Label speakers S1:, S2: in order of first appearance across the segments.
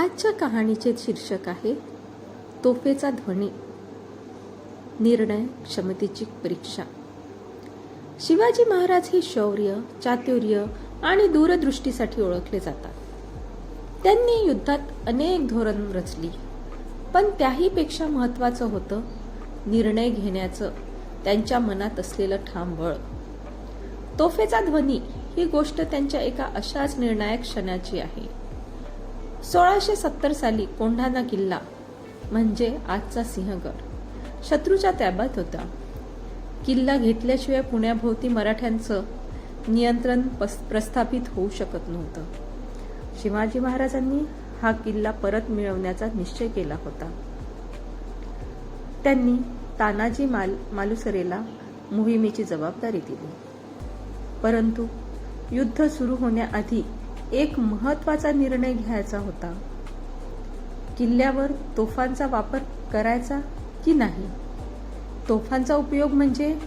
S1: आजच्या कहाणीचे शीर्षक आहे तोफेचा ध्वनी, निर्णय क्षमतेची परीक्षा. शिवाजी महाराज हे शौर्य, चातुर्य आणि दूरदृष्टीसाठी ओळखले जातात. त्यांनी युद्धात अनेक धोरण रचली, पण त्याहीपेक्षा महत्त्वाचं होतं निर्णय घेण्याचं त्यांच्या मनात असलेलं ठाम बळ. तोफेचा ध्वनी ही गोष्ट त्यांच्या एका अशाच निर्णायक क्षणाची आहे. 1670 साली कोंढाणा किल्ला म्हणजे आजचा सिंहगड शत्रूच्या ताब्यात होता. किल्ला घेतल्याशिवाय पुण्याभोवती मराठ्यांचं नियंत्रण प्रस्थापित होऊ शकत नव्हतं. शिवाजी महाराजांनी हा किल्ला परत मिळवण्याचा निश्चय केला होता. त्यांनी तानाजी मालुसरेला मोहिमेची जबाबदारी दिली. परंतु युद्ध सुरू होण्याआधी एक महत्त्वाचा निर्णय घ्यायचा होता. किल्ल्यावर तोफांचा वापर करायचा की नाही. तोफांचा उपयोग म्हणजे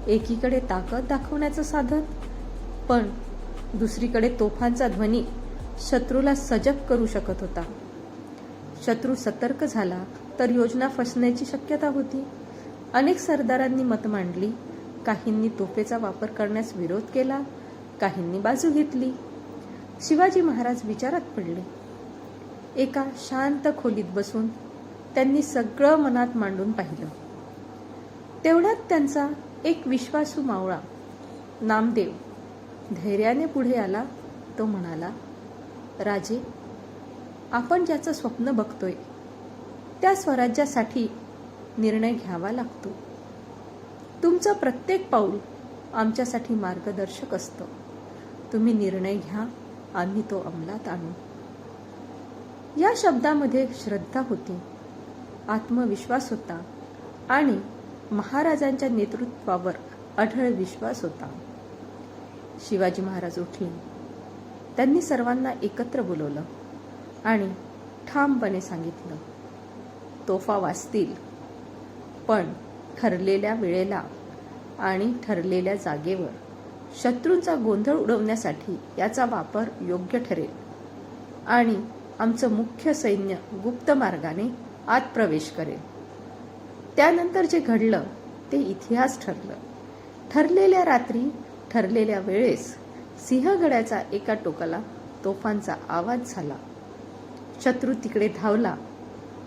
S1: एकीकडे ताकद दाखवण्याचं साधन, पण दुसरीकडे तोफांचा ध्वनी शत्रूला सजग करू शकत होता. शत्रू सतर्क झाला तर योजना फसण्याची शक्यता होती. अनेक सरदारांनी मत मांडली. काहींनी तोफेचा वापर करण्यास विरोध केला, काहींनी बाजू घेतली. शिवाजी महाराज विचारात पडले. एका शांत खोलीत बसून त्यांनी सगळं मनात मांडून पाहिलं. तेवढ्यात त्यांचा एक विश्वासू मावळा नामदेव धैर्याने पुढे आला. तो म्हणाला, राजे, आपण ज्याचं स्वप्न बघतोय त्या स्वराज्यासाठी निर्णय घ्यावा लागतो. तुमचं प्रत्येक पाऊल आमच्यासाठी मार्गदर्शक असतं. तुम्ही निर्णय घ्या, आम्ही तो अंमलात आणू. या शब्दामध्ये श्रद्धा होती, आत्मविश्वास होता आणि महाराजांच्या नेतृत्वावर अढळ विश्वास होता. शिवाजी महाराज उठले. त्यांनी सर्वांना एकत्र बोलवलं आणि ठामपणे सांगितलं, तोफा वाजतील, पण ठरलेल्या वेळेला आणि ठरलेल्या जागेवर. शत्रूंचा गोंधळ उडवण्यासाठी याचा वापर योग्य ठरेल आणि आमचं मुख्य सैन्य गुप्त मार्गाने आत प्रवेश करेल. त्यानंतर जे घडलं ते इतिहास ठरलं. ठरलेल्या रात्री, ठरलेल्या वेळेस सिंहगडाच्या एका टोकाला तोफांचा आवाज झाला. शत्रू तिकडे धावला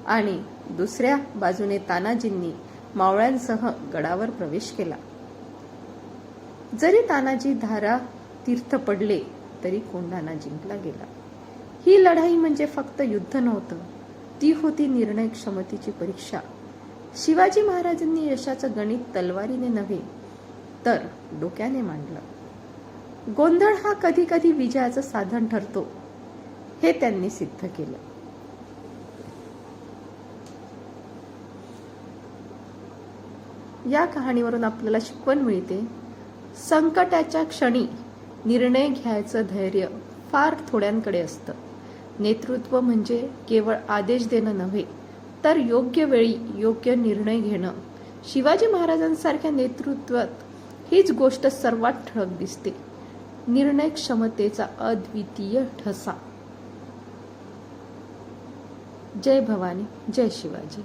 S1: आणि दुसऱ्या बाजूने तानाजींनी मावळ्यांसह गडावर प्रवेश केला. जरी तानाजी धारा तीर्थ पडले तरी कोंढाणा जिंकला गेला. ही लढाई म्हणजे फक्त युद्ध नव्हतं, ती होती निर्णय क्षमतेची परीक्षा. शिवाजी महाराजांनी यशाचं गणित तलवारीने नव्हे तर डोक्याने मांडलं. गोंधळ हा कधी कधी विजयाचं साधन ठरतो, हे त्यांनी सिद्ध केलं. या कहाणीवरून आपल्याला शिकवण मिळते, संकटाच्या क्षणी निर्णय घ्यायचं धैर्य फार थोड्यांकडे असतं. नेतृत्व म्हणजे केवळ आदेश देणं नव्हे, तर योग्य वेळी योग्य निर्णय घेणं. शिवाजी महाराजांसारख्या नेतृत्वात हीच गोष्ट सर्वात ठळक दिसते. निर्णय क्षमतेचा अद्वितीय ठसा. जय भवानी, जय शिवाजी.